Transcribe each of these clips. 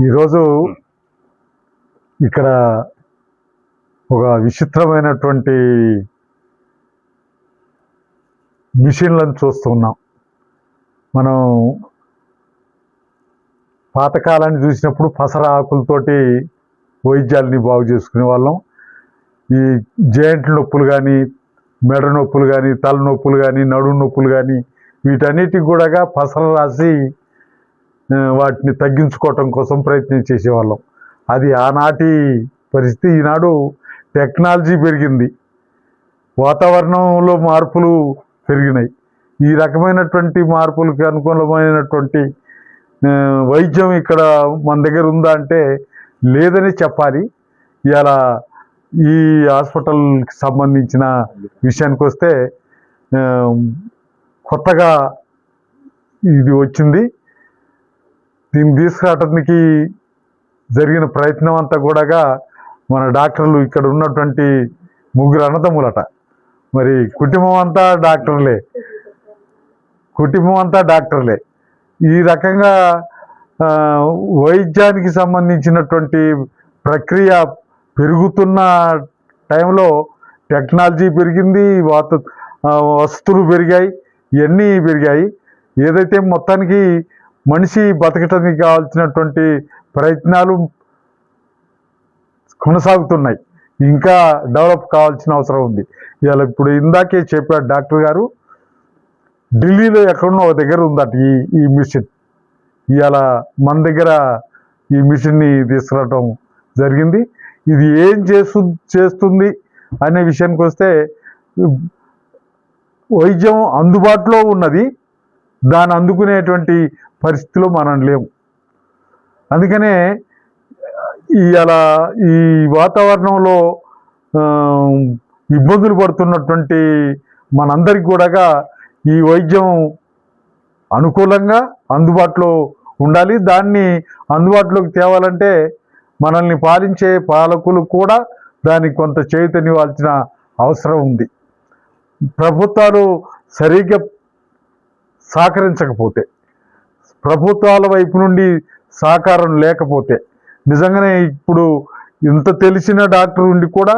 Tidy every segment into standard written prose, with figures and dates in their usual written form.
ఈరోజు ఇక్కడ ఒక విచిత్రమైనటువంటి మిషన్లను చూస్తున్నాం. మనం పాతకాలాన్ని చూసినప్పుడు పసర ఆకులతోటి వైద్యాలని బాగు చేసుకునే వాళ్ళం. ఈ జాయింట్ నొప్పులు కానీ, మెడ నొప్పులు కానీ, తలనొప్పులు కానీ, నడుము నొప్పులు కానీ వీటన్నిటికి కూడా పసర రాసి వాటిని తగ్గించుకోవటం కోసం ప్రయత్నం చేసేవాళ్ళం. అది ఆనాటి పరిస్థితి. ఈనాడు టెక్నాలజీ పెరిగింది, వాతావరణంలో మార్పులు పెరిగినాయి. ఈ రకమైనటువంటి మార్పులకు అనుకూలమైనటువంటి వైద్యం ఇక్కడ మన దగ్గర ఉందా అంటే లేదని చెప్పాలి. ఇలా ఈ హాస్పిటల్కి సంబంధించిన విషయానికి వస్తే కొత్తగా ఇది వచ్చింది. దీన్ని తీసుకురావడానికి జరిగిన ప్రయత్నం అంతా కూడా మన డాక్టర్లు ఇక్కడ ఉన్నటువంటి 3 అన్నదమ్ములట. మరి కుటుంబం అంతా డాక్టర్లే. ఈ రకంగా వైద్యానికి సంబంధించినటువంటి ప్రక్రియ పెరుగుతున్న టైంలో టెక్నాలజీ పెరిగింది, వస్తువులు పెరిగాయి, ఇవన్నీ పెరిగాయి. ఏదైతే మొత్తానికి మనిషి బతకటానికి కావాల్సినటువంటి ప్రయత్నాలు కొనసాగుతున్నాయి, ఇంకా డెవలప్ కావాల్సిన అవసరం ఉంది. ఇవాళ ఇప్పుడు ఇందాకే చెప్పాడు డాక్టర్ గారు, ఢిల్లీలో ఎక్కడున్నా ఒక దగ్గర ఉందట ఈ మిషన్. ఇవాళ మన దగ్గర ఈ మిషన్ని తీసుకురావటం జరిగింది. ఇది ఏం చేస్తుంది అనే విషయానికి వస్తే, వైద్యం అందుబాటులో ఉన్నది, దాన్ని అందుకునేటువంటి పరిస్థితిలో మనం లేము. అందుకనే ఇవాళ ఈ వాతావరణంలో ఇబ్బందులు పడుతున్నటువంటి మనందరికి కూడా ఈ వైద్యం అనుకూలంగా అందుబాటులో ఉండాలి. దాన్ని అందుబాటులోకి తేవాలంటే మనల్ని పాలించే పాలకులు కూడా దానికి కొంత చైతన్యవాల్సిన అవసరం ఉంది. ప్రభుత్వాలు సరిగ్గా సహకరించకపోతే, ప్రభుత్వాల వైపు నుండి సహకారం లేకపోతే, నిజంగానే ఇప్పుడు ఇంత తెలిసిన డాక్టర్ ఉండి కూడా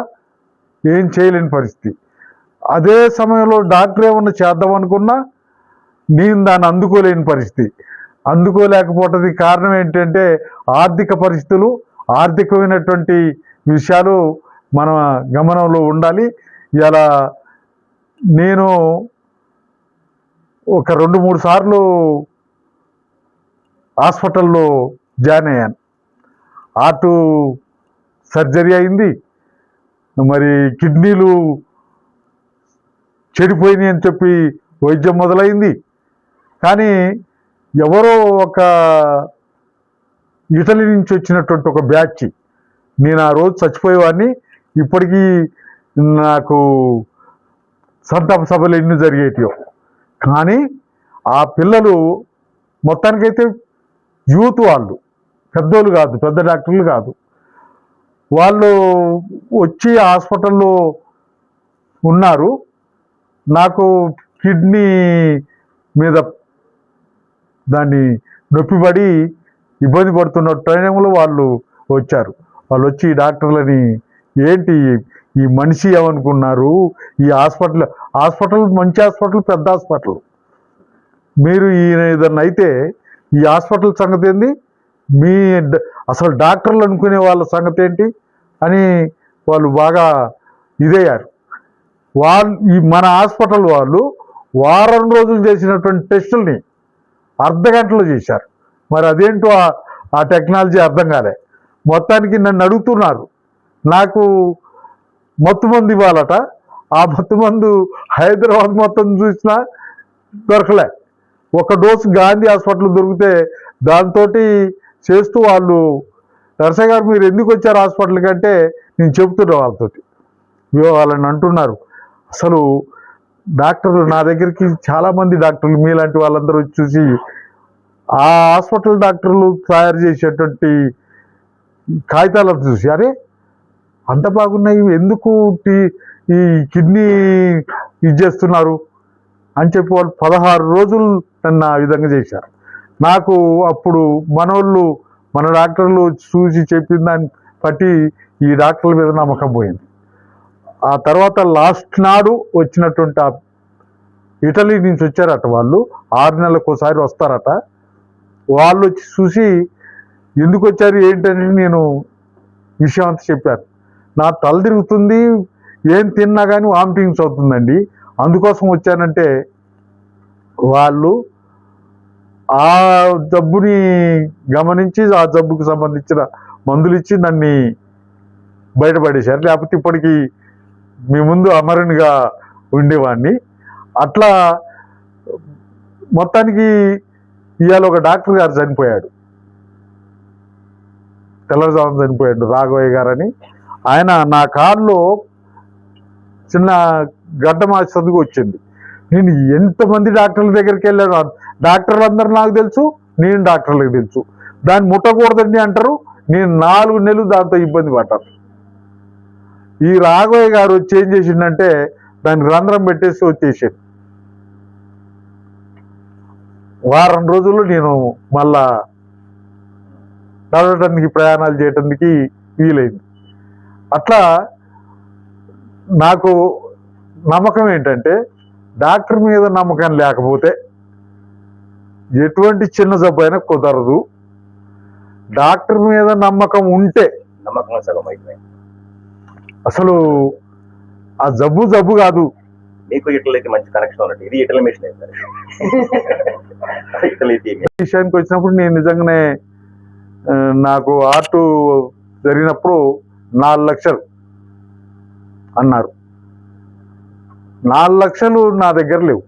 ఏం చేయలేని పరిస్థితి. అదే సమయంలో డాక్టర్ ఏమన్నా చేద్దామనుకున్నా నేను దాన్ని అందుకోలేని పరిస్థితి. అందుకోలేకపోవటానికి కారణం ఏంటంటే ఆర్థిక పరిస్థితులు, ఆర్థికమైనటువంటి విషయాలు మన గమనంలో ఉండాలి. ఇలా నేను ఒక 2-3 సార్లు హాస్పిటల్లో జాయిన్ అయ్యాను. హార్ట్ సర్జరీ అయింది, మరి కిడ్నీలు చెడిపోయినాయి అని చెప్పి వైద్యం మొదలైంది. కానీ ఎవరో ఒక ఇటలీ నుంచి వచ్చినటువంటి ఒక బ్యాచ్, నేను ఆ రోజు చచ్చిపోయేవాడిని. ఇప్పటికీ నాకు సంతాప సభలు ఎన్ని జరిగేటియో. కానీ ఆ పిల్లలు మొత్తానికైతే యూత్, వాళ్ళు పెద్దోళ్ళు కాదు, పెద్ద డాక్టర్లు కాదు, వాళ్ళు వచ్చి హాస్పిటల్లో ఉన్నారు. నాకు కిడ్నీ మీద దాన్ని నొప్పిపడి ఇబ్బంది పడుతున్న టైంలో వాళ్ళు వచ్చారు. వాళ్ళు వచ్చి డాక్టర్లని, ఏంటి ఈ మనిషి ఏమనుకున్నారు, ఈ హాస్పిటల్ మంచి హాస్పిటల్, పెద్ద హాస్పిటల్, మీరు ఈయన ఏదన్నా అయితే ఈ హాస్పిటల్ సంగతి ఏంది, మీ అసలు డాక్టర్లు అనుకునే వాళ్ళ సంగతి ఏంటి అని వాళ్ళు బాగా ఇదయ్యారు. మన హాస్పిటల్ వాళ్ళు వారం రోజులు చేసినటువంటి టెస్టుల్ని అర్ధగంటలో చేశారు. మరి అదేంటో ఆ టెక్నాలజీ అర్థం కాలే. మొత్తానికి నన్ను అడుగుతున్నారు, నాకు మత్తుమందు ఇవ్వాలట. ఆ మత్తుమందు హైదరాబాద్ మొత్తం చూసినా దొరకలే. ఒక డోసు గాంధీ హాస్పిటల్ దొరికితే దాంతో చేస్తూ వాళ్ళు, నరసయ్య గారు మీరు ఎందుకు వచ్చారు హాస్పిటల్ కంటే నేను చెబుతున్నా వాళ్ళతోటి. వాళ్ళని అంటున్నారు, అసలు డాక్టర్లు నా దగ్గరికి చాలామంది డాక్టర్లు మీలాంటి వాళ్ళందరూ చూసి ఆ హాస్పిటల్ డాక్టర్లు తయారు చేసేటువంటి కాగితాలను చూసి, అరే అంత బాగున్నాయి, ఎందుకు ఈ కిడ్నీ ఇది చేస్తున్నారు అని చెప్పి వాళ్ళు 16 రోజులు నన్ను ఆ విధంగా చేశారు. నాకు అప్పుడు మనోళ్ళు మన డాక్టర్లు చూసి చెప్పిన దాన్ని బట్టి ఈ డాక్టర్ల మీద నమ్మకం పోయింది. ఆ తర్వాత లాస్ట్ నాడు వచ్చినటువంటి ఇటలీ నుంచి వచ్చారట వాళ్ళు, 6 నెలలకు ఒకసారి వస్తారట. వాళ్ళు వచ్చి చూసి ఎందుకు వచ్చారు ఏంటని నేను విషయం అంతా చెప్పాను. నా తల తిరుగుతుంది, ఏం తిన్నా కానీ వామిటింగ్స్ అవుతుందండి, అందుకోసం వచ్చానంటే వాళ్ళు ఆ జబ్బుని గమనించి ఆ జబ్బుకు సంబంధించిన మందులు ఇచ్చి నన్ను బయటపడేశారు. లేకపోతే ఇప్పటికీ మీ ముందు అమరునిగా ఉండేవాడిని. అట్లా మొత్తానికి ఇవాళ ఒక డాక్టర్ గారు చనిపోయాడు, తెల్లవారుజామున చనిపోయాడు, రాఘవయ్య గారని. ఆయన నా కారులో చిన్న గడ్డ మార్చేందుకు వచ్చింది. నేను ఎంతమంది డాక్టర్ల దగ్గరికి వెళ్ళాను, డాక్టర్లు అందరూ నాకు తెలుసు, నేను డాక్టర్లకు తెలుసు. దాన్ని ముట్టకూడదండి అంటారు, నేను 4 నెలలు దాంతో ఇబ్బంది పడ్డాను. ఈ రాఘవయ్య గారు వచ్చి ఏం చేసిండంటే దానికి రంధ్రం పెట్టేసి వచ్చేసాడు. వారం రోజుల్లో నేను మళ్ళా నడవటానికి ప్రయాణాలు చేయటానికి వీలైంది. అట్లా నాకు నమ్మకం ఏంటంటే డాక్టర్ మీద నమ్మకం లేకపోతే ఎటువంటి చిన్న జబ్బు అయినా కుదరదు. డాక్టర్ మీద నమ్మకం ఉంటే నమ్మకం సగం అయిపోయింది. అసలు ఆ జబ్బు కాదు. మీకు ఇటలీకి మంచి కనెక్షన్ ఉన్నట్టు, ఇది ఇటలీ మిషన్ విషయానికి వచ్చినప్పుడు నేను నిజంగానే నాకు ఆర్టు జరిగినప్పుడు 4 లక్షలు అన్నారు. 4 లక్షలు నా దగ్గర లేవు.